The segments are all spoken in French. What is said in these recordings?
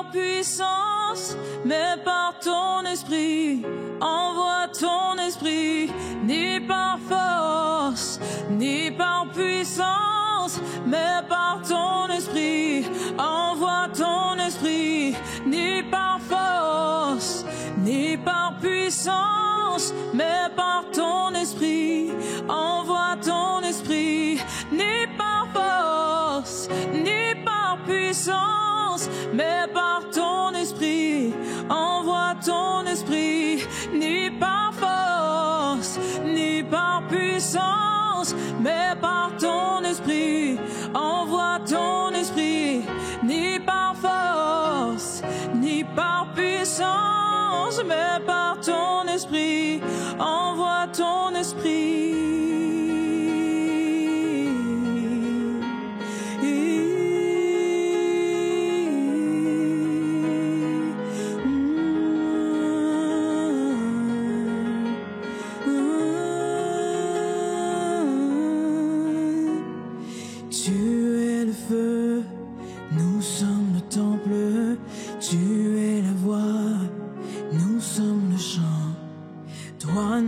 par puissance, mais par ton esprit. Envoie ton esprit, ni par force, ni par puissance, mais par ton esprit. Envoie ton esprit, ni par force, ni par puissance, mais par ton esprit. Envoie ton esprit, ni par force, ni par puissance, mais par ton esprit. Envoie ton esprit, ni par force, ni par puissance, mais par ton esprit. Envoie ton esprit, ni par force, ni par puissance, mais par ton esprit. Envoie ton esprit.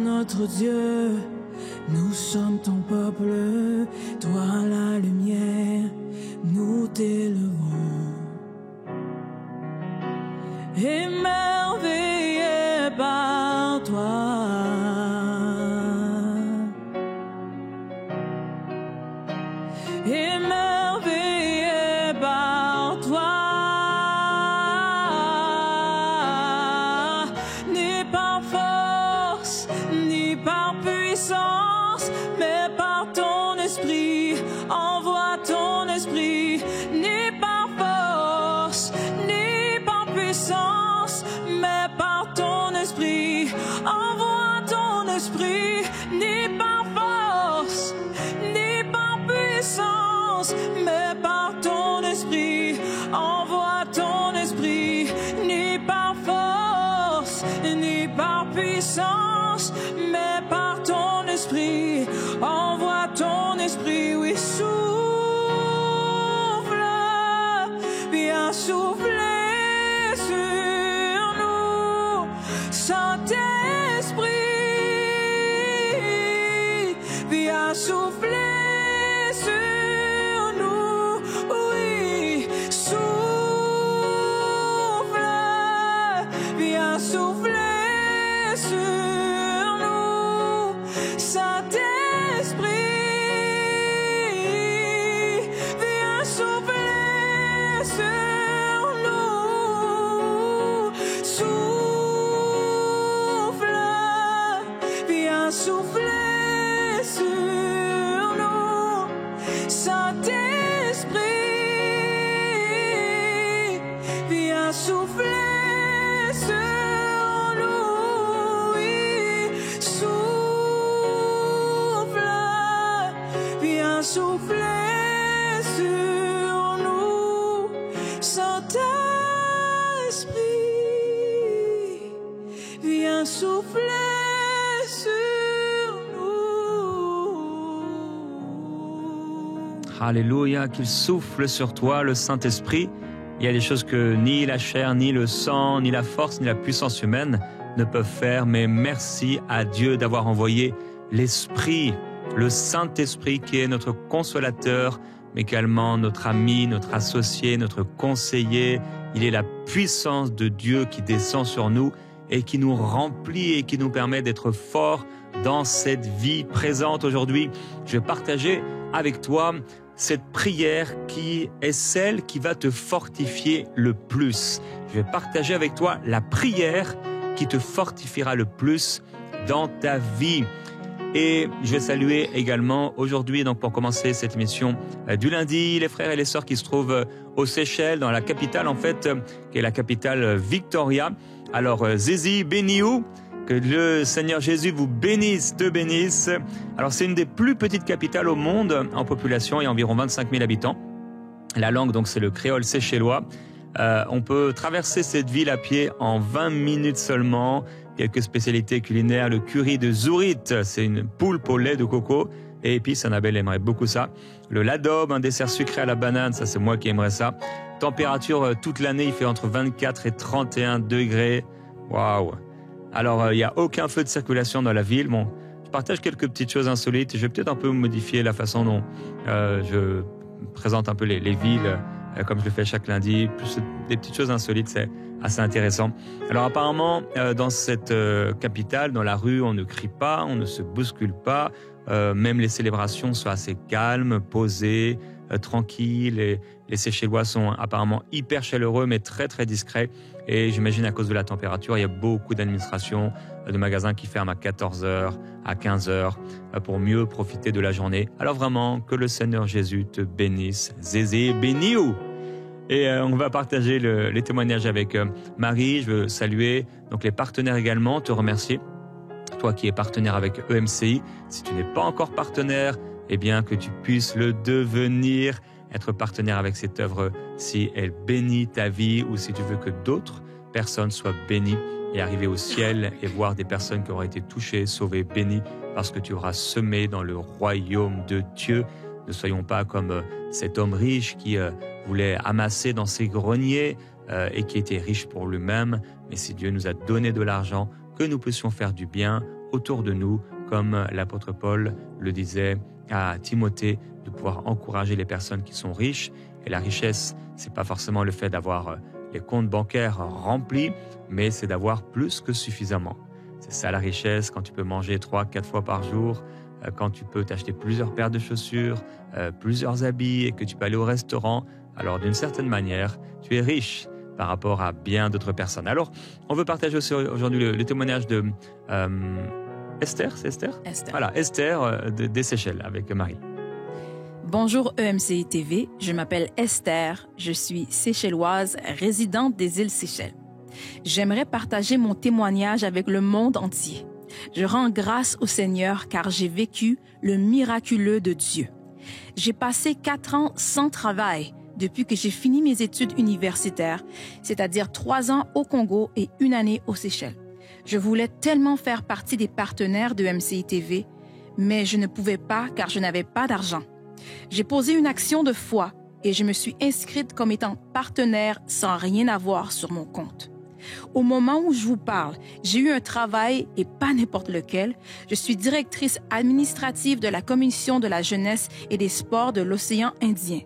Notre Dieu, nous sommes ton peuple, toi la lumière, nous t'élevons. Émerveillés par toi, émerveillés par toi, ni par force, ni par puissance, mais par ton esprit. Envoie ton esprit, ni par force, ni par puissance, mais par ton esprit. Envoie ton esprit, ni par force, ni par puissance, mais par ton esprit. Envoie ton esprit, ni par force, ni par puissance, mais par ton esprit. Envoie ton esprit, oui, souffle, viens souffler sur nous, Saint-Esprit, viens souffler sur nous, oui, souffle, viens souffler sur nous, Saint-Esprit, viens souffler sur nous, souffle, viens souffler sur nous, Saint-Esprit, viens souffler sur nous, oui, souffle, viens souffler sur nous, Saint-Esprit, viens souffler sur nous. Alléluia, qu'il souffle sur toi, le Saint-Esprit. Il y a des choses que ni la chair, ni le sang, ni la force, ni la puissance humaine ne peuvent faire, mais merci à Dieu d'avoir envoyé l'Esprit, le Saint-Esprit qui est notre consolateur, mais également notre ami, notre associé, notre conseiller. Il est la puissance de Dieu qui descend sur nous et qui nous remplit et qui nous permet d'être forts dans cette vie présente aujourd'hui. Je vais partager avec toi cette prière qui est celle qui va te fortifier le plus. Je vais partager avec toi la prière qui te fortifiera le plus dans ta vie. Et je vais saluer également aujourd'hui, donc pour commencer cette émission du lundi, les frères et les sœurs qui se trouvent aux Seychelles, dans la capitale en fait, qui est la capitale Victoria. Alors Zizi, béni-ou, que le Seigneur Jésus vous bénisse, te bénisse. Alors c'est une des plus petites capitales au monde en population, il y a environ 25 000 habitants. La langue donc c'est le créole séchellois. On peut traverser cette ville à pied en 20 minutes seulement. Quelques spécialités culinaires, le curry de Zourit, c'est une poulpe au lait de coco. Et épices, Annabelle aimerait beaucoup ça. Le ladom, un dessert sucré à la banane, ça c'est moi qui aimerais ça. Température toute l'année, il fait entre 24 et 31 degrés. Waouh! Alors, il n'y a aucun feu de circulation dans la ville. Bon, je partage quelques petites choses insolites. Je vais peut-être un peu modifier la façon dont je présente un peu les villes, comme je le fais chaque lundi. Plus des petites choses insolites, c'est assez intéressant. Alors apparemment, dans cette capitale, dans la rue, on ne crie pas, on ne se bouscule pas. Même les célébrations sont assez calmes, posées, tranquilles. Et les Seychellois sont apparemment hyper chaleureux, mais très très discrets. Et j'imagine à cause de la température, il y a beaucoup d'administrations, de magasins qui ferment à 14h, à 15h, pour mieux profiter de la journée. Alors vraiment, que le Seigneur Jésus te bénisse. Zézé, béni-ou! Et on va partager les témoignages avec Marie. Je veux saluer donc les partenaires également, te remercier. Toi qui es partenaire avec EMCI, si tu n'es pas encore partenaire, eh bien que tu puisses le devenir, être partenaire avec cette œuvre si elle bénit ta vie ou si tu veux que d'autres personnes soient bénies et arriver au ciel et voir des personnes qui auraient été touchées, sauvées, bénies parce que tu auras semé dans le royaume de Dieu. Ne soyons pas comme cet homme riche qui voulait amasser dans ses greniers et qui était riche pour lui-même. Mais si Dieu nous a donné de l'argent, que nous puissions faire du bien autour de nous, comme l'apôtre Paul le disait à Timothée, de pouvoir encourager les personnes qui sont riches. Et la richesse, c'est pas forcément le fait d'avoir les comptes bancaires remplis, mais c'est d'avoir plus que suffisamment. C'est ça la richesse, quand tu peux manger 3-4 fois par jour, quand tu peux t'acheter plusieurs paires de chaussures, plusieurs habits et que tu peux aller au restaurant. Alors d'une certaine manière, tu es riche par rapport à bien d'autres personnes. Alors, on veut partager aussi aujourd'hui le témoignage de Esther, c'est Esther ? Esther. Voilà, Esther des Seychelles avec Marie. Bonjour EMCI TV, je m'appelle Esther, je suis séchelloise résidente des îles Seychelles. J'aimerais partager mon témoignage avec le monde entier. Je rends grâce au Seigneur car j'ai vécu le miraculeux de Dieu. J'ai passé 4 ans sans travail depuis que j'ai fini mes études universitaires, c'est-à-dire 3 ans au Congo et 1 année aux Seychelles. Je voulais tellement faire partie des partenaires de MCI TV, mais je ne pouvais pas car je n'avais pas d'argent. J'ai posé une action de foi et je me suis inscrite comme étant partenaire sans rien avoir sur mon compte. Au moment où je vous parle, j'ai eu un travail et pas n'importe lequel. Je suis directrice administrative de la Commission de la jeunesse et des sports de l'océan Indien.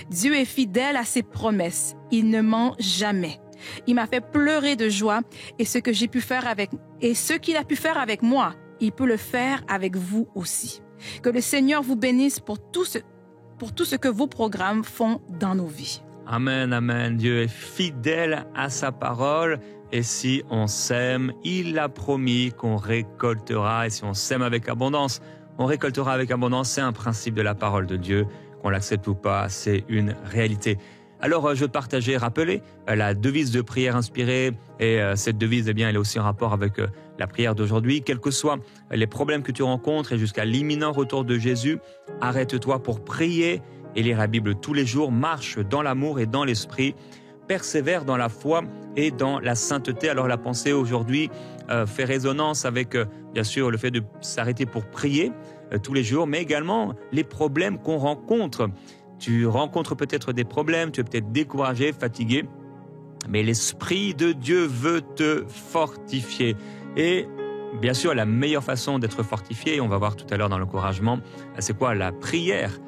Dieu est fidèle à ses promesses. Il ne ment jamais. Il m'a fait pleurer de joie et ce qu'il a pu faire avec moi, il peut le faire avec vous aussi. Que le Seigneur vous bénisse pour tout ce que vos programmes font dans nos vies. Amen, amen. Dieu est fidèle à sa parole. Et si on sème, il a promis qu'on récoltera. Et si on sème avec abondance, on récoltera avec abondance. C'est un principe de la parole de Dieu. Qu'on l'accepte ou pas, c'est une réalité. Alors, je veux te partager, rappeler la devise de prière inspirée. Et cette devise, eh bien, elle est aussi en rapport avec la prière d'aujourd'hui. Quels que soient les problèmes que tu rencontres et jusqu'à l'imminent retour de Jésus, arrête-toi pour prier et lire la Bible tous les jours. Marche dans l'amour et dans l'esprit. Persévère dans la foi et dans la sainteté. Alors, la pensée aujourd'hui fait résonance avec, bien sûr, le fait de s'arrêter pour prier tous les jours, mais également les problèmes qu'on rencontre. Tu rencontres peut-être des problèmes, tu es peut-être découragé, fatigué, mais l'Esprit de Dieu veut te fortifier. Et bien sûr, la meilleure façon d'être fortifié, on va voir tout à l'heure dans l'encouragement, c'est quoi? La prière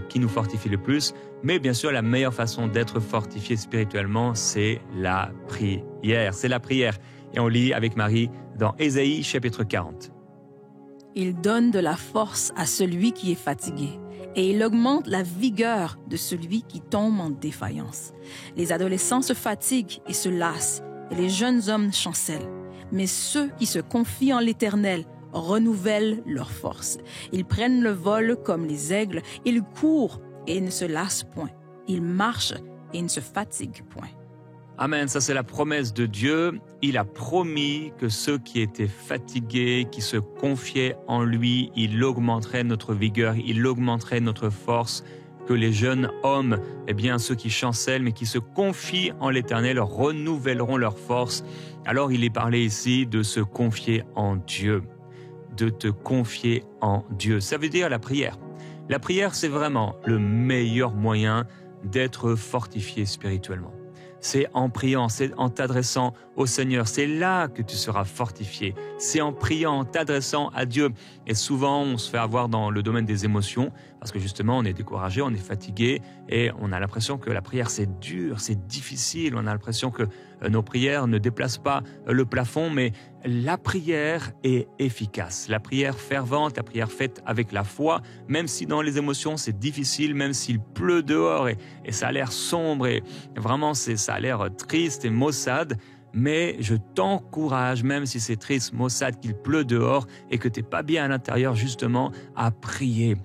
qui nous fortifie le plus. Mais bien sûr, la meilleure façon d'être fortifié spirituellement, c'est la prière. C'est la prière. Et on lit avec Marie dans Ésaïe chapitre 40. Il donne de la force à celui qui est fatigué et il augmente la vigueur de celui qui tombe en défaillance. Les adolescents se fatiguent et se lassent et les jeunes hommes chancellent. Mais ceux qui se confient en l'Éternel renouvellent leur force. Ils prennent le vol comme les aigles, ils courent et ne se lassent point. Ils marchent et ne se fatiguent point. Amen, ça c'est la promesse de Dieu. Il a promis que ceux qui étaient fatigués, qui se confiaient en lui, il augmenterait notre vigueur, il augmenterait notre force. Que les jeunes hommes, eh bien ceux qui chancellent mais qui se confient en l'Éternel, renouvelleront leur force. Alors il est parlé ici de se confier en Dieu. de te confier en Dieu. Ça veut dire la prière. La prière, c'est vraiment le meilleur moyen d'être fortifié spirituellement. C'est en priant, c'est en t'adressant au Seigneur. C'est là que tu seras fortifié. C'est en priant, en t'adressant à Dieu. Et souvent, on se fait avoir dans le domaine des émotions parce que justement, on est découragé, on est fatigué et on a l'impression que la prière, c'est dur, c'est difficile. On a l'impression que nos prières ne déplacent pas le plafond, mais la prière est efficace. La prière fervente, la prière faite avec la foi, même si dans les émotions, c'est difficile, même s'il pleut dehors et ça a l'air sombre et vraiment, ça a l'air triste et maussade. Mais je t'encourage, même si c'est triste, maussade, qu'il pleut dehors et que tu n'es pas bien à l'intérieur, justement, à prier.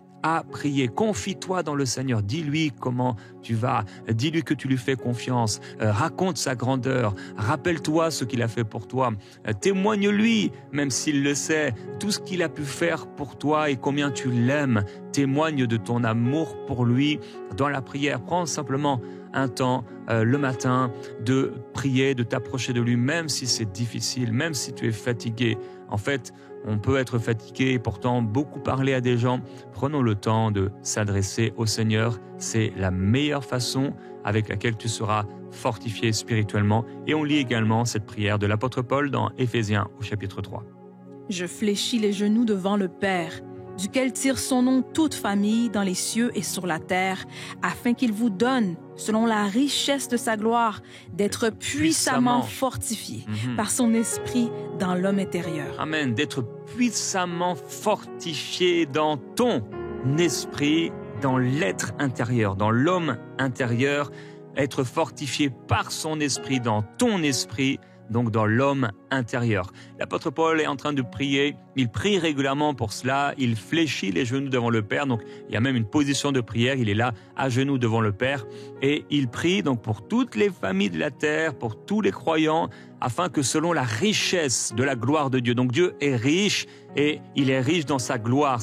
Confie-toi dans le Seigneur, dis-lui comment tu vas, dis-lui que tu lui fais confiance, raconte sa grandeur, rappelle-toi ce qu'il a fait pour toi, témoigne-lui, même s'il le sait, tout ce qu'il a pu faire pour toi et combien tu l'aimes, témoigne de ton amour pour lui dans la prière. Prends simplement un temps le matin de prier, de t'approcher de lui, même si c'est difficile, même si tu es fatigué. En fait, on peut être fatigué et pourtant beaucoup parler à des gens. Prenons le temps de s'adresser au Seigneur. C'est la meilleure façon avec laquelle tu seras fortifié spirituellement. Et on lit également cette prière de l'apôtre Paul dans Éphésiens au chapitre 3. Je fléchis les genoux devant le Père, duquel tire son nom toute famille dans les cieux et sur la terre, afin qu'il vous donne, selon la richesse de sa gloire, d'être puissamment fortifié par son esprit dans l'homme intérieur. Amen, d'être puissamment fortifié dans ton esprit, dans l'être intérieur, dans l'homme intérieur, être fortifié par son esprit, dans ton esprit, donc dans l'homme intérieur. L'apôtre Paul est en train de prier, il prie régulièrement pour cela, il fléchit les genoux devant le Père, donc il y a même une position de prière, il est là à genoux devant le Père et il prie donc pour toutes les familles de la terre, pour tous les croyants, afin que selon la richesse de la gloire de Dieu, donc Dieu est riche et il est riche dans sa gloire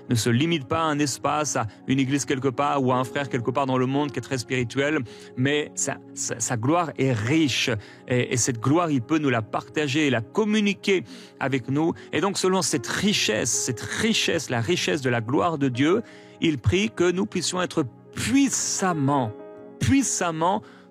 ne se limite pas à un espace, à une église quelque part ou à un frère quelque part dans le monde qui est très spirituel, mais sa gloire est riche et cette gloire il peut nous la partager, la communiquer avec nous et donc selon cette richesse, la richesse de la gloire de Dieu, il prie que nous puissions être puissamment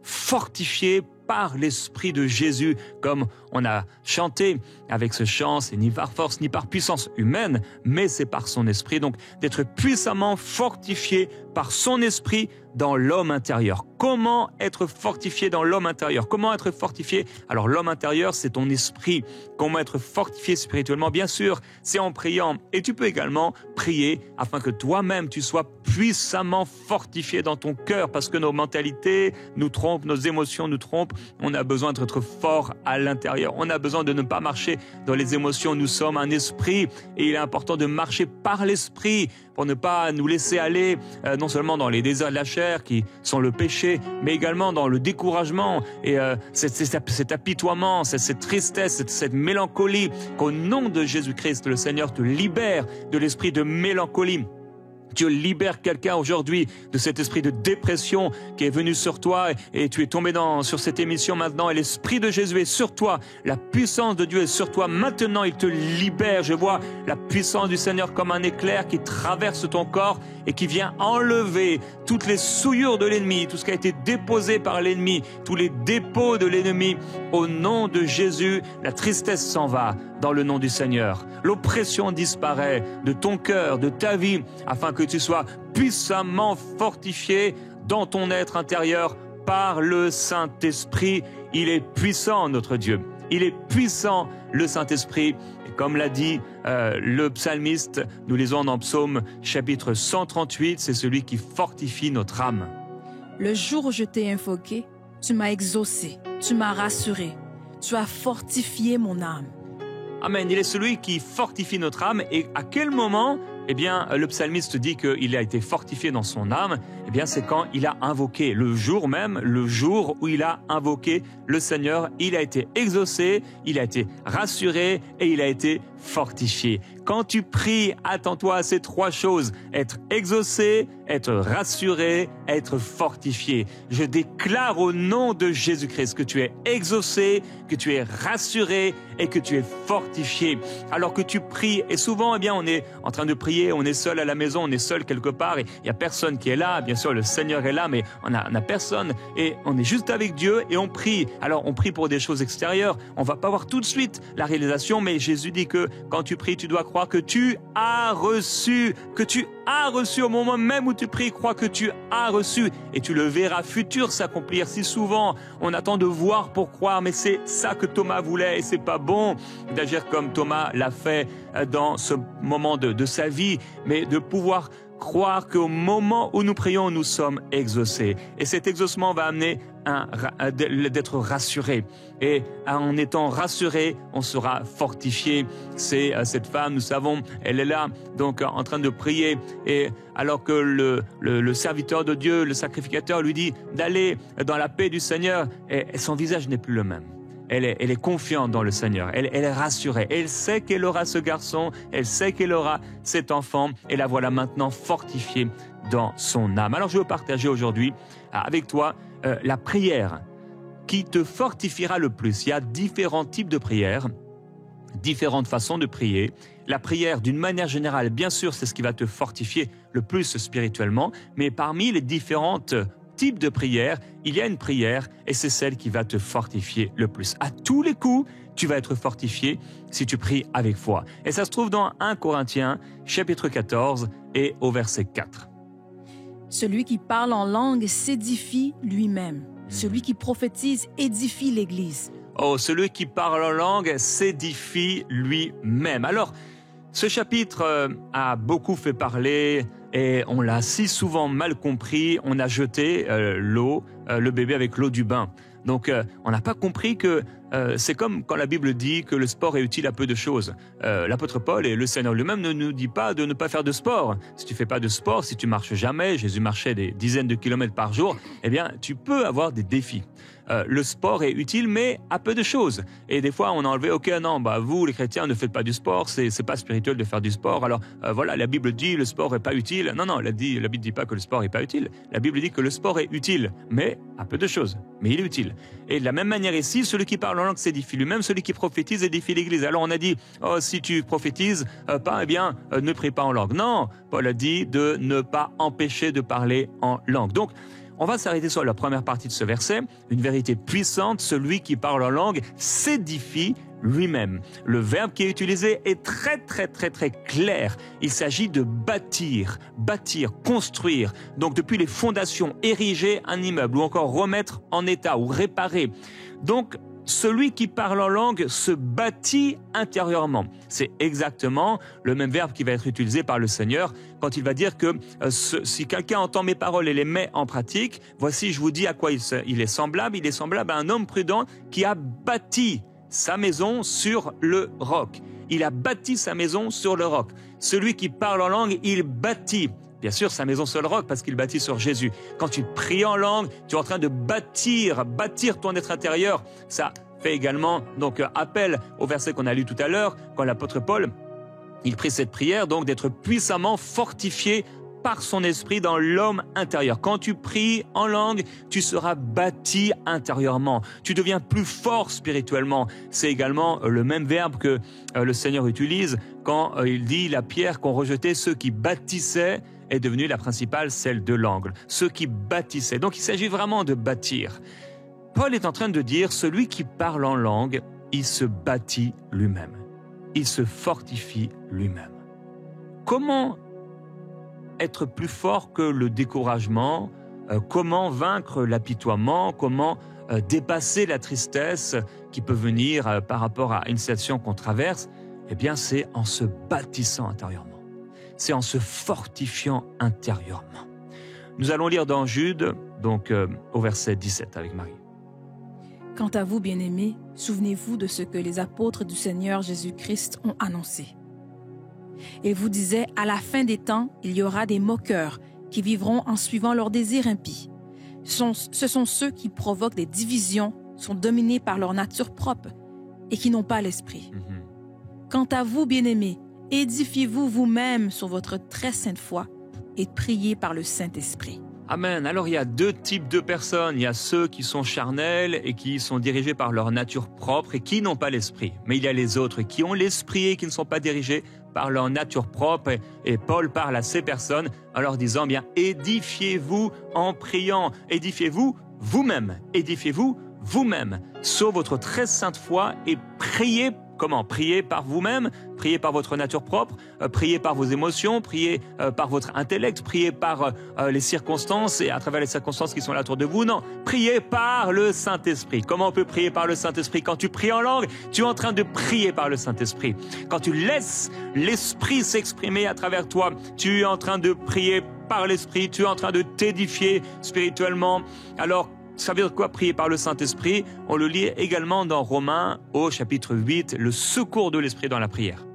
fortifiés par l'Esprit de Jésus, comme on a chanté avec ce chant, c'est ni par force ni par puissance humaine, mais c'est par son Esprit, donc d'être puissamment fortifié par son Esprit dans l'homme intérieur. Comment être fortifié dans l'homme intérieur? Comment être fortifié? Alors l'homme intérieur, c'est ton esprit. Comment être fortifié spirituellement? Bien sûr, c'est en priant. Et tu peux également prier afin que toi-même, tu sois puissamment fortifié dans ton cœur, parce que nos mentalités nous trompent, nos émotions nous trompent. On a besoin d'être fort à l'intérieur. On a besoin de ne pas marcher dans les émotions. Nous sommes un esprit et il est important de marcher par l'esprit pour ne pas nous laisser aller non seulement dans les désirs de la chair qui sont le péché, mais également dans le découragement et cet apitoiement, cette tristesse, cette mélancolie. Qu'au nom de Jésus-Christ, le Seigneur te libère de l'esprit de mélancolie. Dieu libère quelqu'un aujourd'hui de cet esprit de dépression qui est venu sur toi et tu es tombé sur cette émission maintenant et l'Esprit de Jésus est sur toi. La puissance de Dieu est sur toi. Maintenant, il te libère. Je vois la puissance du Seigneur comme un éclair qui traverse ton corps et qui vient enlever toutes les souillures de l'ennemi, tout ce qui a été déposé par l'ennemi, tous les dépôts de l'ennemi. Au nom de Jésus, la tristesse s'en va dans le nom du Seigneur. L'oppression disparaît de ton cœur, de ta vie, afin que tu sois puissamment fortifié dans ton être intérieur par le Saint-Esprit. Il est puissant, notre Dieu. Il est puissant, le Saint-Esprit. Et comme l'a dit le psalmiste, nous lisons dans Psaume chapitre 138, c'est celui qui fortifie notre âme. Le jour où je t'ai invoqué, tu m'as exaucé, tu m'as rassuré, tu as fortifié mon âme. Amen. Il est celui qui fortifie notre âme. Et à quel moment, eh bien, le psalmiste dit qu'il a été fortifié dans son âme? Eh bien, c'est quand il a invoqué, le jour même, le jour où il a invoqué le Seigneur, il a été exaucé, il a été rassuré et il a été fortifié. Quand tu pries, attends-toi à ces trois choses: être exaucé, être rassuré, être fortifié. Je déclare au nom de Jésus-Christ que tu es exaucé, que tu es rassuré et que tu es fortifié. Alors que tu pries, et souvent, on est en train de prier, on est seul à la maison, on est seul quelque part, et il n'y a personne qui est là. Bien sûr, le Seigneur est là, mais on n'a personne, et on est juste avec Dieu et on prie. Alors, on prie pour des choses extérieures. On va pas voir tout de suite la réalisation, mais Jésus dit que quand tu pries, tu dois croire que tu as reçu, au moment même où tu pries, crois que tu as reçu, et tu le verras futur s'accomplir. Si souvent, on attend de voir pour croire, mais c'est ça que Thomas voulait, et c'est pas bon d'agir comme Thomas l'a fait dans ce moment de sa vie, mais de pouvoir croire qu'au moment où nous prions, nous sommes exaucés. Et cet exaucement va amener d'être rassuré. Et en étant rassuré, on sera fortifié. C'est cette femme, nous savons, elle est là, donc en train de prier. Et alors que le serviteur de Dieu, le sacrificateur, lui dit d'aller dans la paix du Seigneur, et son visage n'est plus le même. Elle est confiante dans le Seigneur, elle est rassurée, elle sait qu'elle aura ce garçon, elle sait qu'elle aura cet enfant, et la voilà maintenant fortifiée dans son âme. Alors je veux partager aujourd'hui avec toi la prière qui te fortifiera le plus. Il y a différents types de prières, différentes façons de prier. La prière, d'une manière générale, bien sûr, c'est ce qui va te fortifier le plus spirituellement, mais parmi les différentes type de prière, il y a une prière et c'est celle qui va te fortifier le plus. À tous les coups, tu vas être fortifié si tu pries avec foi. Et ça se trouve dans 1 Corinthiens, chapitre 14 et au verset 4. Celui qui parle en langue s'édifie lui-même. Celui qui prophétise édifie l'Église. Oh, celui qui parle en langue s'édifie lui-même. Alors, ce chapitre a beaucoup fait parler et on l'a si souvent mal compris. On a jeté le bébé avec l'eau du bain. Donc, on n'a pas compris que c'est comme quand la Bible dit que le sport est utile à peu de choses. L'apôtre Paul et le Seigneur lui-même ne nous dit pas de ne pas faire de sport. Si tu fais pas de sport, si tu marches jamais, Jésus marchait des dizaines de kilomètres par jour, eh bien, tu peux avoir des défis. Le sport est utile, mais à peu de choses. Et des fois, on a enlevé, ok, non, vous, les chrétiens, ne faites pas du sport, c'est pas spirituel de faire du sport. Alors, voilà, la Bible dit le sport est pas utile. Non, la Bible dit pas que le sport est pas utile. La Bible dit que le sport est utile, mais à peu de choses. Mais il est utile. Et de la même manière ici, celui qui parle en langue s'édifie lui-même, celui qui prophétise édifie l'Église. Alors, on a dit, si tu prophétises pas, ne prie pas en langue. Non, Paul a dit de ne pas empêcher de parler en langue. Donc, on va s'arrêter sur la première partie de ce verset. Une vérité puissante, celui qui parle en langue s'édifie lui-même. Le verbe qui est utilisé est très clair. Il s'agit de bâtir, construire. Donc depuis les fondations, ériger un immeuble ou encore remettre en état ou réparer. Donc celui qui parle en langue se bâtit intérieurement. C'est exactement le même verbe qui va être utilisé par le Seigneur quand il va dire que si quelqu'un entend mes paroles et les met en pratique, voici, je vous dis à quoi il est semblable. Il est semblable à un homme prudent qui a bâti sa maison sur le roc. Il a bâti sa maison sur le roc. Celui qui parle en langue, il bâtit. Bien sûr, sa maison sur le roc parce qu'il bâtit sur Jésus. Quand tu pries en langue, tu es en train de bâtir ton être intérieur. Ça fait également donc appel au verset qu'on a lu tout à l'heure, quand l'apôtre Paul, il prie cette prière, donc d'être puissamment fortifié par son esprit dans l'homme intérieur. Quand tu pries en langue, tu seras bâti intérieurement. Tu deviens plus fort spirituellement. C'est également le même verbe que le Seigneur utilise quand il dit la pierre qu'ont rejetée ceux qui bâtissaient est devenue la principale, celle de l'angle. Ceux qui bâtissaient. Donc il s'agit vraiment de bâtir. Paul est en train de dire, celui qui parle en langue, il se bâtit lui-même. Il se fortifie lui-même. Comment être plus fort que le découragement? Comment vaincre l'apitoiement? Comment dépasser la tristesse qui peut venir par rapport à une situation qu'on traverse? Eh bien, c'est en se bâtissant intérieurement. C'est en se fortifiant intérieurement. Nous allons lire dans Jude, donc au verset 17 avec Marie. Quant à vous, bien-aimés, souvenez-vous de ce que les apôtres du Seigneur Jésus-Christ ont annoncé. Ils vous disaient, à la fin des temps, il y aura des moqueurs qui vivront en suivant leurs désirs impies. Ce sont ceux qui provoquent des divisions, sont dominés par leur nature propre et qui n'ont pas l'esprit. Quant à vous, bien-aimés, édifiez-vous vous-même sur votre très sainte foi et prier par le Saint-Esprit. Amen. Alors il y a deux types de personnes. Il y a ceux qui sont charnels et qui sont dirigés par leur nature propre et qui n'ont pas l'esprit. Mais il y a les autres qui ont l'esprit et qui ne sont pas dirigés par leur nature propre. Et Paul parle à ces personnes en leur disant, bien, édifiez-vous en priant. Édifiez-vous vous-même. Édifiez-vous vous-même. Sur votre très sainte foi et priez. Comment? Priez par vous-même, priez par votre nature propre, priez par vos émotions, priez par votre intellect, priez par les circonstances et à travers les circonstances qui sont là autour de vous. Non, priez par le Saint-Esprit. Comment on peut prier par le Saint-Esprit? Quand tu pries en langue, tu es en train de prier par le Saint-Esprit. Quand tu laisses l'Esprit s'exprimer à travers toi, tu es en train de prier par l'Esprit, tu es en train de t'édifier spirituellement. Alors, ça veut dire quoi, prier par le Saint-Esprit? On le lit également dans Romains au chapitre 8, le secours de l'Esprit dans la prière.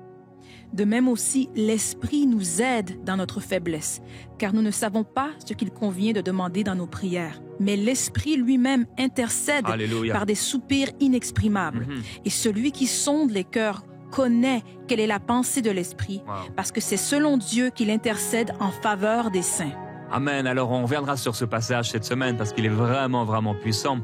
De même aussi, l'Esprit nous aide dans notre faiblesse, car nous ne savons pas ce qu'il convient de demander dans nos prières. Mais l'Esprit lui-même intercède Alléluia. par des soupirs inexprimables. Et celui qui sonde les cœurs connaît quelle est la pensée de l'Esprit, parce que c'est selon Dieu qu'il intercède en faveur des saints. Amen. Alors on reviendra sur ce passage cette semaine parce qu'il est vraiment, vraiment puissant.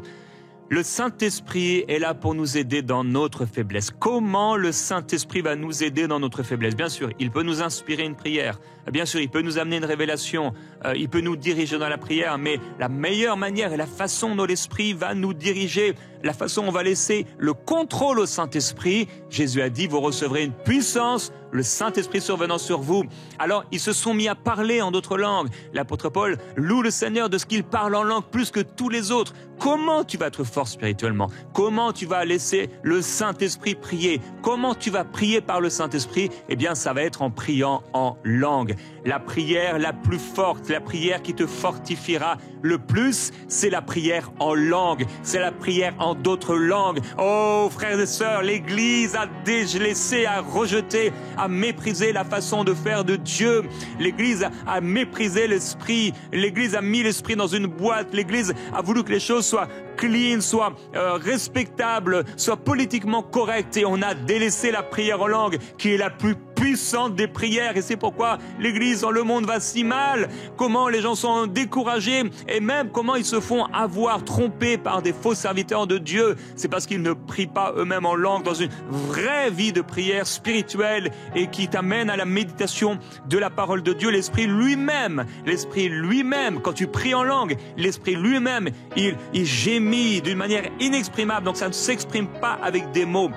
Le Saint-Esprit est là pour nous aider dans notre faiblesse. Comment le Saint-Esprit va nous aider dans notre faiblesse? Bien sûr, il peut nous inspirer une prière. Bien sûr, il peut nous amener une révélation. Il peut nous diriger dans la prière. Mais la meilleure manière et la façon dont l'Esprit va nous diriger, la façon dont on va laisser le contrôle au Saint-Esprit, Jésus a dit, vous recevrez une puissance, le Saint-Esprit survenant sur vous. Alors, ils se sont mis à parler en d'autres langues. L'apôtre Paul loue le Seigneur de ce qu'il parle en langue plus que tous les autres. Comment tu vas être fort spirituellement? Comment tu vas laisser le Saint-Esprit prier? Comment tu vas prier par le Saint-Esprit? Eh bien, ça va être en priant en langue. La prière la plus forte, la prière qui te fortifiera le plus, c'est la prière en langue. C'est la prière en d'autres langues. Oh, frères et sœurs, l'Église a délaissé, a rejeté, a méprisé la façon de faire de Dieu. L'Église a méprisé l'Esprit. L'Église a mis l'Esprit dans une boîte. L'Église a voulu que les choses soient clean, soient respectables, soient politiquement correctes. Et on a délaissé la prière en langue, qui est la plus puissante des prières. Et c'est pourquoi l'Église dans le monde va si mal. Comment les gens sont découragés et même comment ils se font avoir, trompés par des faux serviteurs de Dieu. C'est parce qu'ils ne prient pas eux-mêmes en langue dans une vraie vie de prière spirituelle et qui t'amène à la méditation de la parole de Dieu. L'Esprit lui-même, quand tu pries en langue, l'Esprit lui-même, il gémit d'une manière inexprimable. Donc ça ne s'exprime pas avec des mots.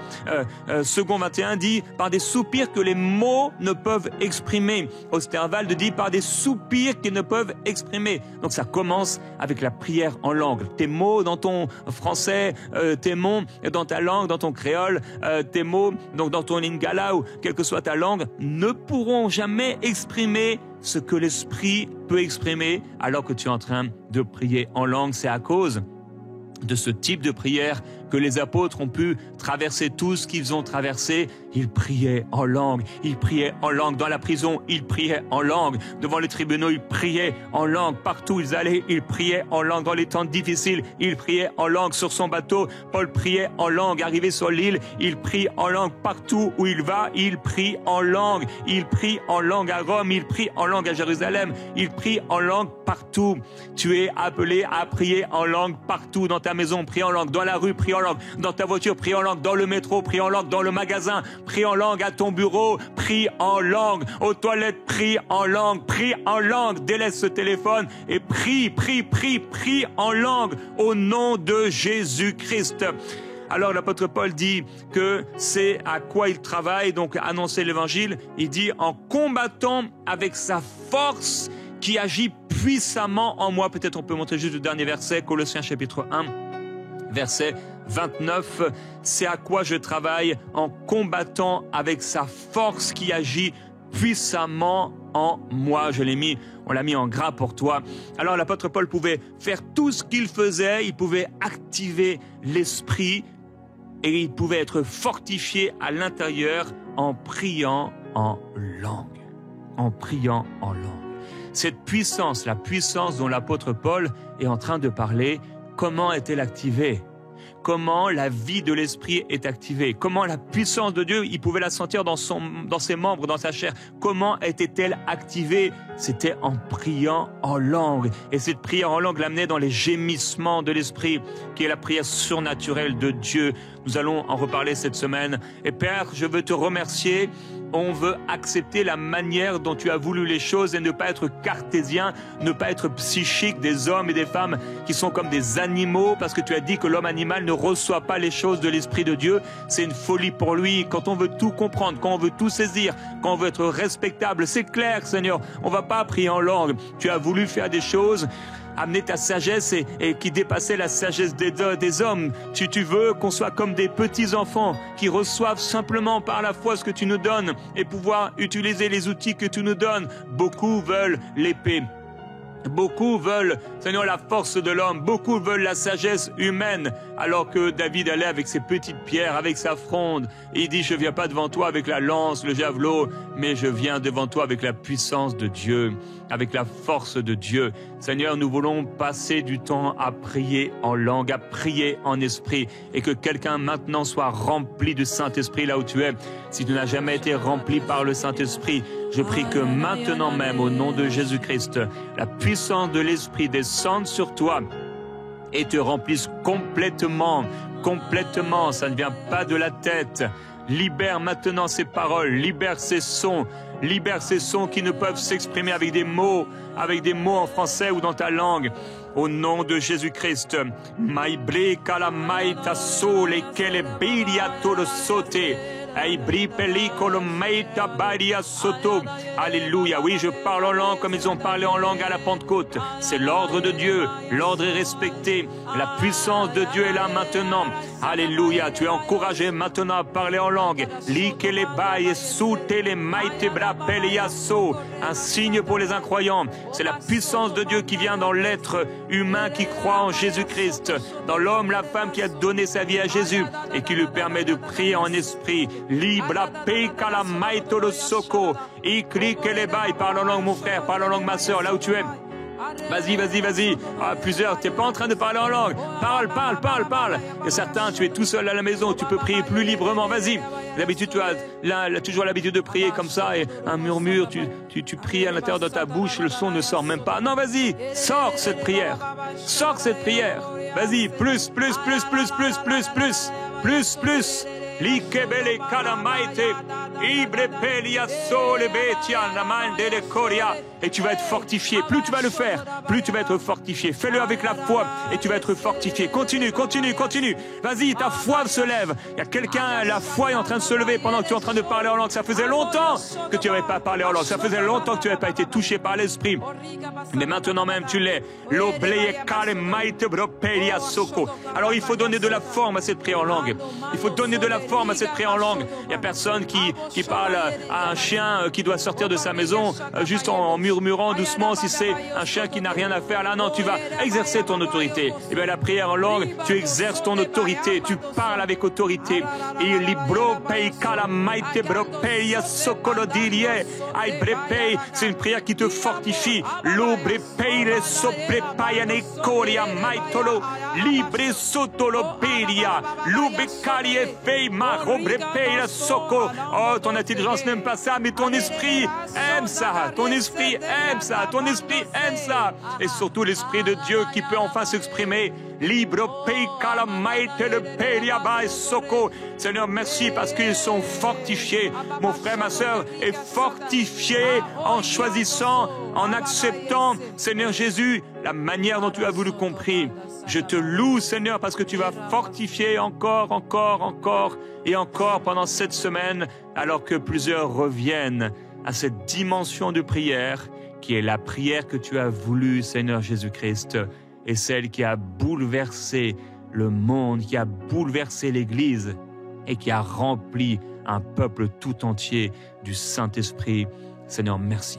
Second 21 dit par des soupirs que les mots ne peuvent exprimer. Osterwald dit par des soupirs qu'ils ne peuvent exprimer. Donc ça commence avec la prière en langue. Tes mots dans ton français, tes mots dans ta langue, dans ton créole, tes mots donc dans ton lingala ou quelle que soit ta langue, ne pourront jamais exprimer ce que l'Esprit peut exprimer alors que tu es en train de prier en langue. C'est à cause de ce type de prière que les apôtres ont pu traverser tout ce qu'ils ont traversé. Ils priaient en langue. Ils priaient en langue. Dans la prison, ils priaient en langue. Devant les tribunaux, ils priaient en langue. Partout où ils allaient, ils priaient en langue. Dans les temps difficiles, ils priaient en langue. Sur son bateau, Paul priait en langue. Arrivé sur l'île, il prie en langue. Partout où il va, il prie en langue. Il prie en langue à Rome. Il prie en langue à Jérusalem. Il prie en langue partout. Tu es appelé à prier en langue partout. Dans ta maison, prie en langue. Dans la rue, prie en langue. Dans ta voiture, prie en langue. Dans le métro, prie en langue. Dans le magasin, prie en langue. À ton bureau, prie en langue. Aux toilettes, prie en langue. Prie en langue. Délaisse ce téléphone et prie en langue au nom de Jésus-Christ. Alors l'apôtre Paul dit que c'est à quoi il travaille, donc annoncer l'évangile. Il dit en combattant avec sa force qui agit puissamment en moi. Peut-être on peut montrer juste le dernier verset, Colossiens chapitre 1, verset 29. C'est à quoi je travaille en combattant avec sa force qui agit puissamment en moi. On l'a mis en gras pour toi. Alors l'apôtre Paul pouvait faire tout ce qu'il faisait. Il pouvait activer l'esprit et il pouvait être fortifié à l'intérieur en priant en langue. En priant en langue. Cette puissance, la puissance dont l'apôtre Paul est en train de parler, comment est-elle activée? comment la vie de l'Esprit est activée, comment la puissance de Dieu, il pouvait la sentir dans ses membres, dans sa chair. Comment était-elle activée? C'était en priant en langue. Et cette prière en langue l'amenait dans les gémissements de l'Esprit, qui est la prière surnaturelle de Dieu. Nous allons en reparler cette semaine. Et Père, je veux te remercier. On veut accepter la manière dont tu as voulu les choses et ne pas être cartésien, ne pas être psychique, des hommes et des femmes qui sont comme des animaux, parce que tu as dit que l'homme animal ne reçoit pas les choses de l'Esprit de Dieu. C'est une folie pour lui. Quand on veut tout comprendre, quand on veut tout saisir, quand on veut être respectable, c'est clair, Seigneur, on va pas prier en langue. Tu as voulu faire des choses, amener ta sagesse et qui dépassait la sagesse des hommes. Tu veux qu'on soit comme des petits-enfants qui reçoivent simplement par la foi ce que tu nous donnes et pouvoir utiliser les outils que tu nous donnes. Beaucoup veulent l'épée. Beaucoup veulent, Seigneur, la force de l'homme. Beaucoup veulent la sagesse humaine. Alors que David allait avec ses petites pierres, avec sa fronde. Et il dit, je viens pas devant toi avec la lance, le javelot, mais je viens devant toi avec la puissance de Dieu, avec la force de Dieu. Seigneur, nous voulons passer du temps à prier en langue, à prier en esprit. Et que quelqu'un maintenant soit rempli du Saint-Esprit là où tu es. Si tu n'as jamais été rempli par le Saint-Esprit, je prie que maintenant même, au nom de Jésus-Christ, la puissance de l'Esprit descende sur toi et te remplisse complètement, complètement. Ça ne vient pas de la tête. Libère maintenant ces paroles, libère ces sons qui ne peuvent s'exprimer avec des mots en français ou dans ta langue. Au nom de Jésus-Christ. Alléluia. Oui, je parle en langue comme ils ont parlé en langue à la Pentecôte. C'est l'ordre de Dieu. L'ordre est respecté. La puissance de Dieu est là maintenant. Alléluia. Tu es encouragé maintenant à parler en langue. Un signe pour les incroyants. C'est la puissance de Dieu qui vient dans l'être humain qui croit en Jésus-Christ. Dans l'homme, la femme qui a donné sa vie à Jésus et qui lui permet de prier en esprit. Libra peka la maitolo soko. Ikri keleba. Parle en langue, mon frère, parle en langue, ma soeur, là où tu es. Vas-y. Ah, plusieurs, tu n'es pas en train de parler en langue. Parle. Et certains, tu es tout seul à la maison, tu peux prier plus librement. Vas-y. D'habitude, tu as toujours l'habitude de prier comme ça, et un murmure, tu pries à l'intérieur de ta bouche, le son ne sort même pas. Non, vas-y, sors cette prière. Vas-y, plus. Likebele kalamaite, ibre pelia sole betia namandele koria. Et tu vas être fortifié. Plus tu vas le faire, plus tu vas être fortifié. Fais-le avec la foi et tu vas être fortifié. Continue. Vas-y, ta foi se lève. Il y a quelqu'un, la foi est en train de se lever pendant que tu es en train de parler en langue. Ça faisait longtemps que tu n'avais pas parlé en langue. Ça faisait longtemps que tu n'avais pas été touché par l'Esprit. Mais maintenant même, tu l'es. Alors il faut donner de la forme à cette prière en langue. Il n'y a personne qui parle à un chien qui doit sortir de sa maison juste en murmurant doucement si c'est un chien qui n'a rien à faire. Là, non, tu vas exercer ton autorité. Et bien la prière en langue, tu exerces ton autorité. Tu parles avec autorité. C'est une prière qui te fortifie. Oh, ton intelligence n'aime pas ça, mais ton esprit aime ça. Et surtout l'Esprit de Dieu qui peut enfin s'exprimer. Seigneur, merci parce qu'ils sont fortifiés. Mon frère, ma soeur est fortifié en choisissant, en acceptant, Seigneur Jésus, la manière dont tu as voulu comprendre. Je te loue, Seigneur, parce que tu vas fortifier encore et encore pendant cette semaine, alors que plusieurs reviennent à cette dimension de prière qui est la prière que tu as voulu, Seigneur Jésus-Christ, et celle qui a bouleversé le monde, qui a bouleversé l'Église et qui a rempli un peuple tout entier du Saint-Esprit. Seigneur, merci.